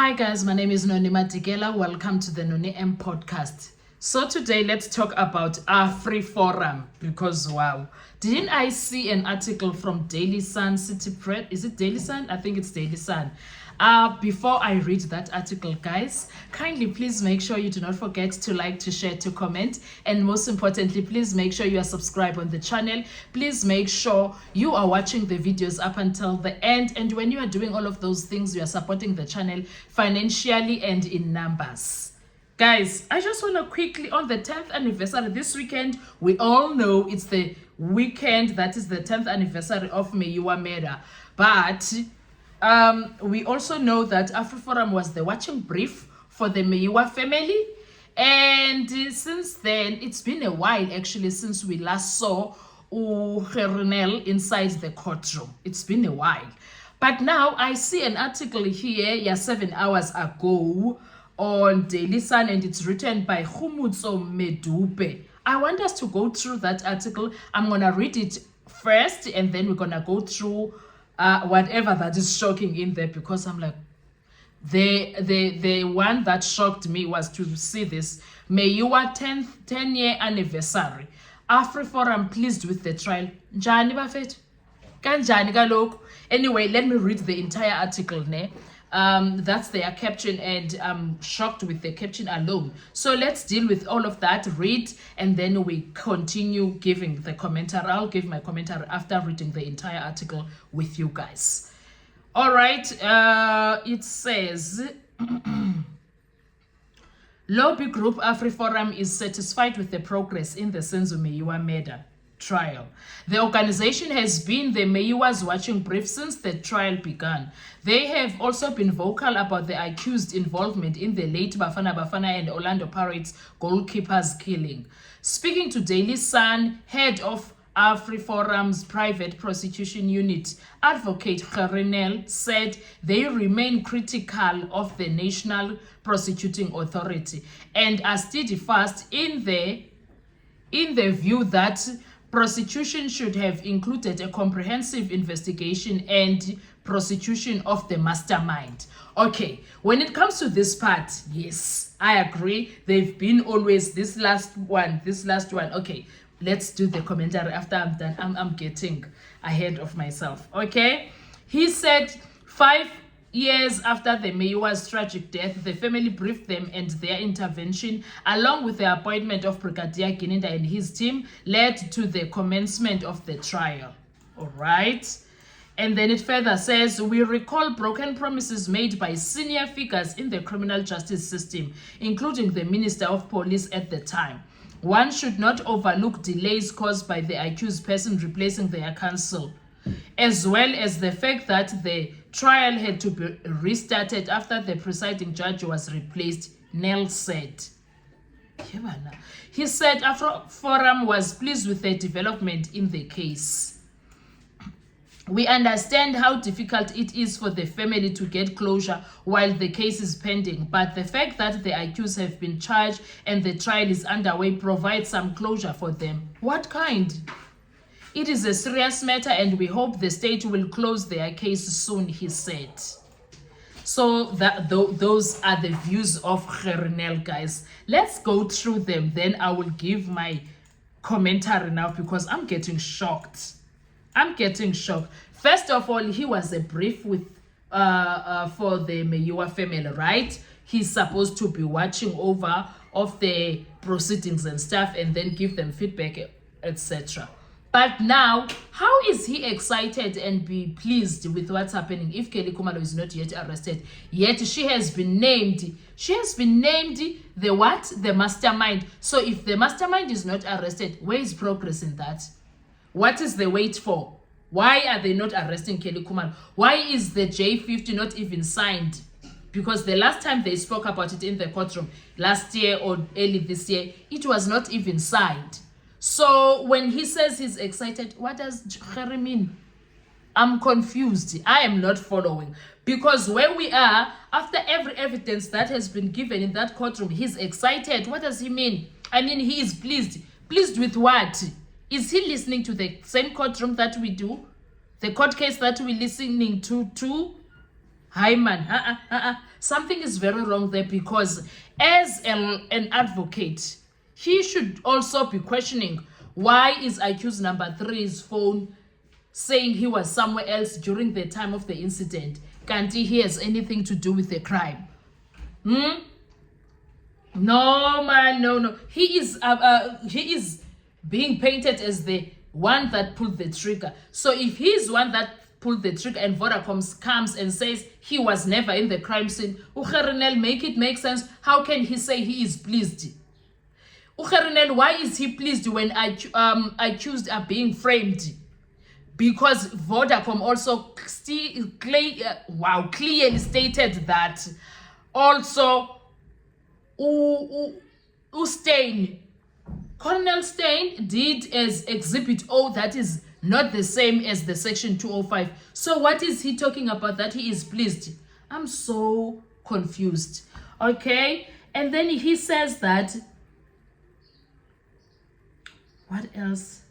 Hi guys, my name is Noni Matikela. Welcome to the Noni M podcast. So today let's talk about AfriForum because wow, didn't I see an article from Daily Sun City Press? Is it Daily Sun? I think it's Daily Sun. Before I read that article, guys, kindly please make sure you do not forget to like, to share, to comment, and most importantly, please make sure you are subscribed on the channel. Please make sure you are watching the videos up until the end, and when you are doing all of those things, you are supporting the channel financially and in numbers. Guys, I just want to quickly, on the 10th anniversary this weekend, we all know it's the weekend that is the 10th anniversary of Meyiwa Murder, but we also know that AfriForum was the watching brief for the Meyiwa family, and since then it's been a while actually since we last saw Gerinel inside the courtroom. It's been a while, but now I see an article here 7 hours ago on Daily Sun, and it's written by Khumutso Medupe. I want us to go through that article. I'm gonna read it first, and then we're gonna go through whatever that is shocking in there, because I'm like, the one that shocked me was to see this Meyiwa 10-year anniversary. AfriForum pleased with the trial. Njani bafethu? Kanjani kaloku? Anyway, let me read the entire article ne. That's their caption, and I'm shocked with the caption alone. So let's deal with all of that, read, and then we continue giving the commentary. I'll give my commentary after reading the entire article with you guys. All right, it says Lobby Group AfriForum is satisfied with the progress in the Senzo Meyiwa murder trial. The organization has been the Meyiwa's watching brief since the trial began. They have also been vocal about the accused involvement in the late Bafana Bafana and Orlando Pirates goalkeepers killing. Speaking to Daily Sun, head of AfriForum's private prosecution unit, Advocate Gerinel, said they remain critical of the National Prosecuting Authority and are steadfast in the view that prosecution should have included a comprehensive investigation and prosecution of the mastermind. Okay, when it comes to this part, yes, I agree. They've been always this last one. Okay, let's do the commentary after I'm done. I'm getting ahead of myself. Okay, he said 5 years after the Meyiwa's tragic death, the family briefed them, and their intervention, along with the appointment of Brigadier Gininda and his team, led to the commencement of the trial. All right. And then it further says, we recall broken promises made by senior figures in the criminal justice system, including the Minister of Police at the time. One should not overlook delays caused by the accused person replacing their counsel, as well as the fact that the trial had to be restarted after the presiding judge was replaced, Nell said. He said AfriForum was pleased with the development in the case. We understand how difficult it is for the family to get closure while the case is pending, but the fact that the accused have been charged and the trial is underway provides some closure for them. What kind? It is a serious matter, and we hope the state will close their case soon, he said. So those are the views of Gerinel, guys. Let's go through them. Then I will give my commentary now, because I'm getting shocked. First of all, he was a brief with for the Meyiwa family, right? He's supposed to be watching over of the proceedings and stuff, and then give them feedback, etc. But now, how is he excited and be pleased with what's happening if Kelly Khumalo is not yet arrested? Yet she has been named. She has been named the what? The mastermind. So if the mastermind is not arrested, where is progress in that? What is the wait for? Why are they not arresting Kelly Khumalo? Why is the J50 not even signed? Because the last time they spoke about it in the courtroom, last year or early this year, it was not even signed. So when he says he's excited, what does Geri mean? I'm confused. I am not following. Because where we are, after every evidence that has been given in that courtroom, he's excited. What does he mean? I mean, he is pleased. Pleased with what? Is he listening to the same courtroom that we do? The court case that we're listening to? Hi man, Something is very wrong there, because as an advocate, he should also be questioning why is accused number 3's phone saying he was somewhere else during the time of the incident. Can't he has anything to do with the crime? No, man, no. He is being painted as the one that pulled the trigger. So if he's one that pulled the trigger and Vodacom comes and says he was never in the crime scene, Ukherinel, make it make sense. How can he say he is pleased? Ukherinel, why is he pleased when accused are being framed? Because Vodacom also clearly stated that also Steyn, Colonel Steyn did as Exhibit O, that is not the same as the Section 205. So what is he talking about that he is pleased? I'm so confused. Okay, and then he says that, what else?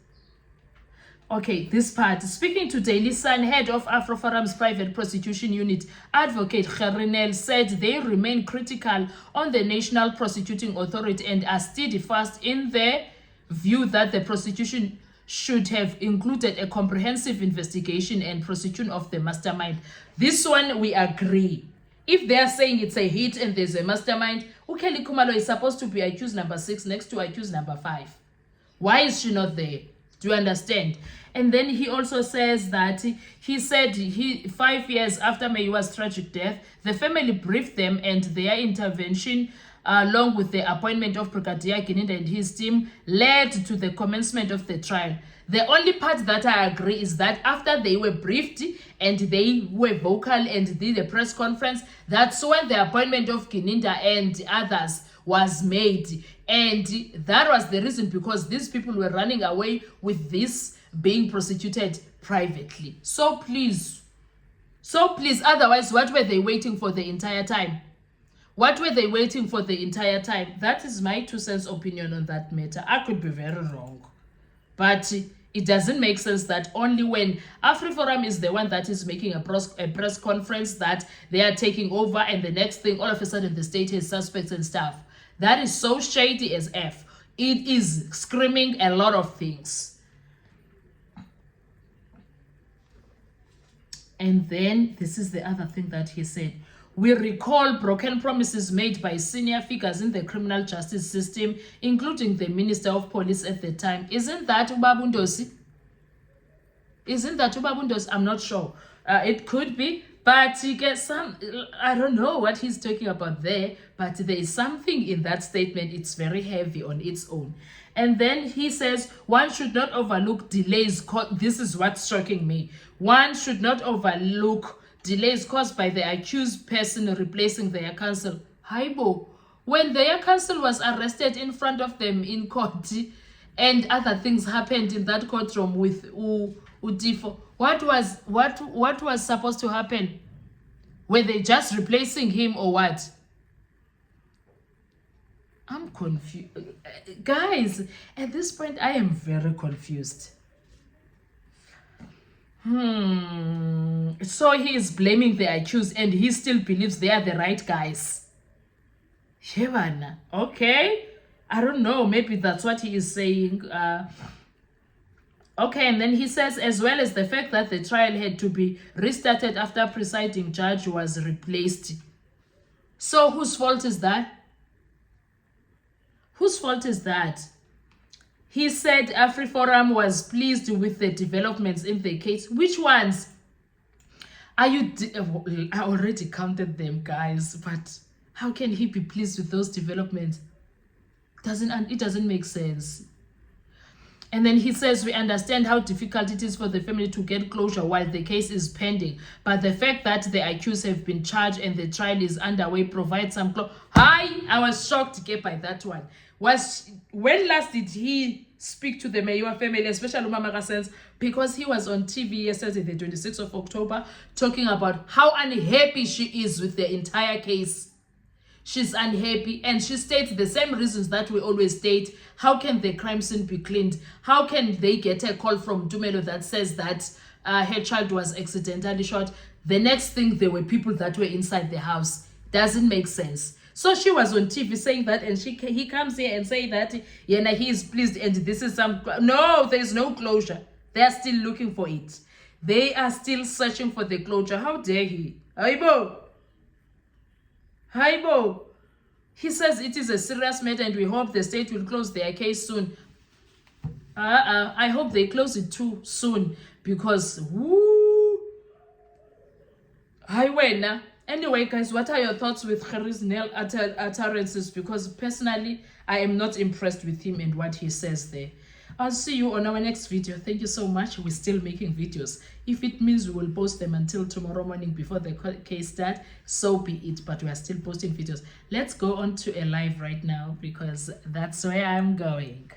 Okay, this part. Speaking to Daily Sun, head of AfriForum's private prosecution unit, Advocate Kherinel, said they remain critical on the National Prosecuting Authority and are steadfast in their view that the prosecution should have included a comprehensive investigation and prosecution of the mastermind. This one, we agree. If they are saying it's a hit and there's a mastermind, Ukeli Kumalo is supposed to be accused number 6 next to accused number 5. Why is she not there? Do you understand? And then he also says that he said 5 years after Meyiwa's tragic death, the family briefed them, and their intervention, along with the appointment of Brigadier Gininda and his team, led to the commencement of the trial. The only part that I agree is that after they were briefed and they were vocal and did a press conference, that's when the appointment of Gininda and others was made. And that was the reason, because these people were running away with this being prosecuted privately. So please, otherwise, what were they waiting for the entire time? What were they waiting for the entire time? That is my 2 cents opinion on that matter. I could be very wrong. But it doesn't make sense that only when AfriForum is the one that is making a press conference that they are taking over, and the next thing, all of a sudden, the state has suspects and stuff. That is so shady as F. It is screaming a lot of things. And then this is the other thing that he said. We recall broken promises made by senior figures in the criminal justice system, including the Minister of Police at the time. Isn't that Ubabundosi? I'm not sure. It could be. But you get some, I don't know what he's talking about there, but there is something in that statement. It's very heavy on its own. And then he says, one should not overlook delays. This is what's shocking me. One should not overlook delays caused by the accused person replacing their counsel. HAIBO, when their counsel was arrested in front of them in court, and other things happened in that courtroom with Utifo, what was supposed to happen? Were they just replacing him or what? I'm confused. Guys, at this point, I am very confused. So he is blaming the accused and he still believes they are the right guys. Shevana. Okay. I don't know. Maybe that's what he is saying. Okay, and then he says, as well as the fact that the trial had to be restarted after presiding judge was replaced. So whose fault is that? Whose fault is that? He said AfriForum was pleased with the developments in the case. Which ones? I already counted them, guys, but how can he be pleased with those developments? It doesn't make sense. And then he says, we understand how difficult it is for the family to get closure while the case is pending. But the fact that the accused have been charged and the trial is underway provides some closure. I was shocked by that one. When last did he speak to the Meyiwa family, especially Mama Gassens? Because he was on TV yesterday, the 26th of October, talking about how unhappy she is with the entire case. She's unhappy, and she states the same reasons that we always state. How can the crime scene be cleaned? How can they get a call from Tumelo that says that her child was accidentally shot? The next thing, there were people that were inside the house. Doesn't make sense. So she was on TV saying that, and he comes here and say that yeah, he is pleased, and this is some. No, there is no closure. They are still looking for it. They are still searching for the closure. How dare he? HAIBO. HAIBO. He says it is a serious matter, and we hope the state will close their case soon. I hope they close it too soon, because woo. Highway. Anyway, guys, what are your thoughts with Gerrie's nail utterances? Because personally, I am not impressed with him and what he says there. I'll see you on our next video. Thank you so much. We're still making videos. If it means we will post them until tomorrow morning before the case starts, so be it. But we are still posting videos. Let's go on to a live right now, because that's where I'm going.